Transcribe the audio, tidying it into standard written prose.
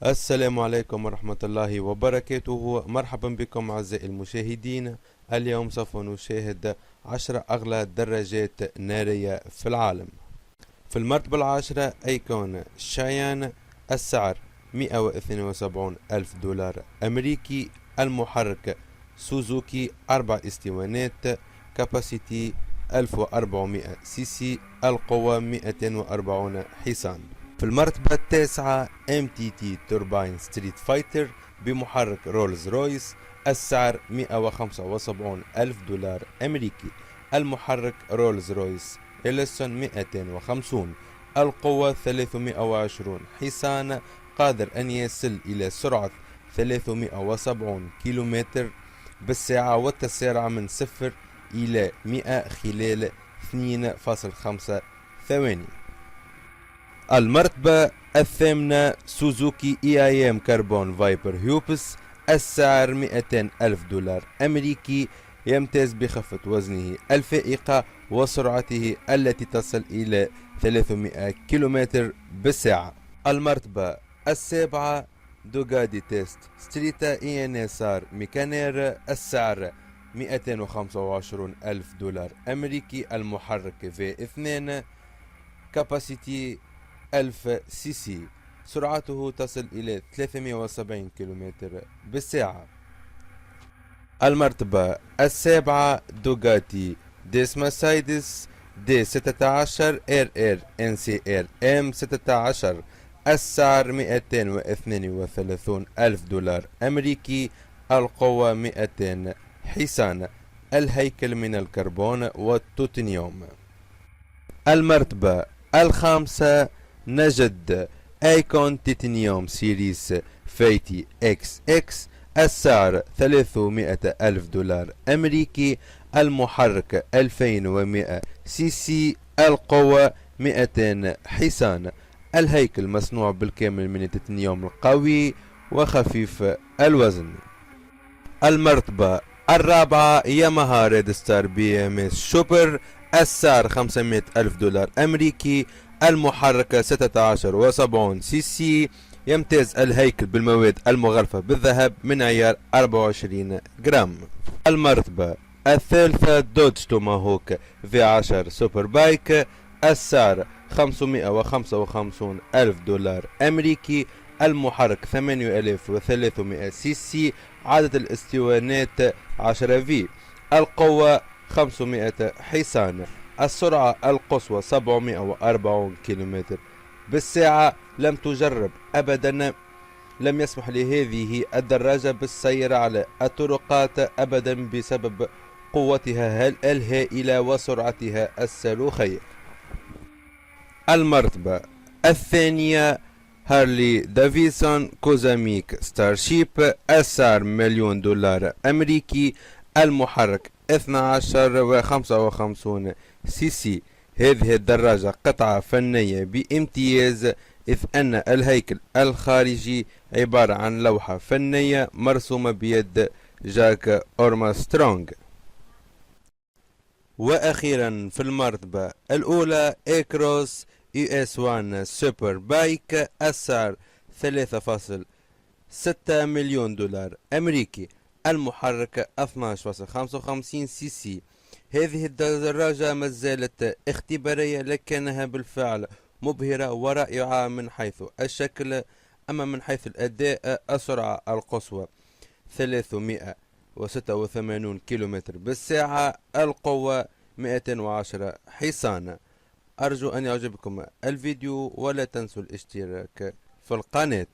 السلام عليكم ورحمة الله وبركاته. مرحبا بكم أعزائي المشاهدين. اليوم سوف نشاهد 10 أغلى دراجات نارية في العالم. في المرتبة العاشرة أيكون شايان، السعر 172 ألف دولار أمريكي، المحرك سوزوكي 4 اسطوانات، كاباسيتي 1400 سي سي، القوة 240 حصان. في المرتبة التاسعة MTT توربين ستريت فايتر بمحرك رولز رويس، السعر 175 ألف دولار أمريكي، المحرك رولز رويس إليسون 250، القوة 320 حصان، قادر أن يصل إلى سرعة 370 كيلومتر بالساعة والتسارع من 0 إلى 100 خلال 2.5 ثواني. المرتبة الثامنة سوزوكي EIM كربون فايبر هيوبس، السعر 200 ألف دولار أمريكي، يمتاز بخفة وزنه الفائقة وسرعته التي تصل إلى 300 كيلومتر بالساعة. المرتبة السابعة دوغادي تيست ستريتا ENSR ميكانير، السعر 225 ألف دولار أمريكي، المحرك V2، كاباسيتي 1000 سي سي، سرعته تصل إلى 370 كيلومتر بالساعة. المرتبة السابعة دوغاتي ديس مرسيدس دي 16 RR NCR M16، السعر 232 ألف دولار أمريكي، القوة 200 حصان، الهيكل من الكربون والتوتنيوم. المرتبة الخامسة نجد ايكون تيتانيوم سيريس فايتي اكس اكس، السعر 300 ألف دولار أمريكي، المحرك 2100 سي سي، القوة 200 حصان، الهيكل مصنوع بالكامل من التيتانيوم القوي وخفيف الوزن. المرتبة الرابعة ياماها ريد ستار BMS شوبر، السعر 500 ألف دولار أمريكي، المحرك 16.70 سي سي، يمتاز الهيكل بالمواد المغلفة بالذهب من عيار 24 جرام. المرتبة الثالثة دوج توماهوك V10 سوبر بايك، السعر 555 ألف دولار أمريكي، المحرك 8300 سي سي، عدد الاسطوانات 10 في، القوة 500 حصان، السرعة القصوى 740 كيلومتر بالساعة. لم تجرب أبدا، لم يسمح لهذه الدراجة بالسير على الطرقات أبدا بسبب قوتها الهائلة وسرعتها الصاروخية. المرتبة الثانية هارلي دافيدسون كوزاميك ستارشيب، السعر مليون دولار أمريكي، المحرك 12.55 سي سي. هذه الدراجة قطعة فنية بامتياز، إذ أن الهيكل الخارجي عبارة عن لوحة فنية مرسومة بيد جاك أورمسترونغ. وأخيرا في المرتبة الأولى إيكروس US1 سوبر بايك، السعر 3.6 مليون دولار أمريكي، المحرك 12.55 سي سي. هذه الدراجة ما زالت اختبارية، لكنها بالفعل مبهرة ورائعة من حيث الشكل. أما من حيث الأداء، السرعة القصوى 386 كيلومتر بالساعة، القوة 210 حصان. أرجو أن يعجبكم الفيديو ولا تنسوا الاشتراك في القناة.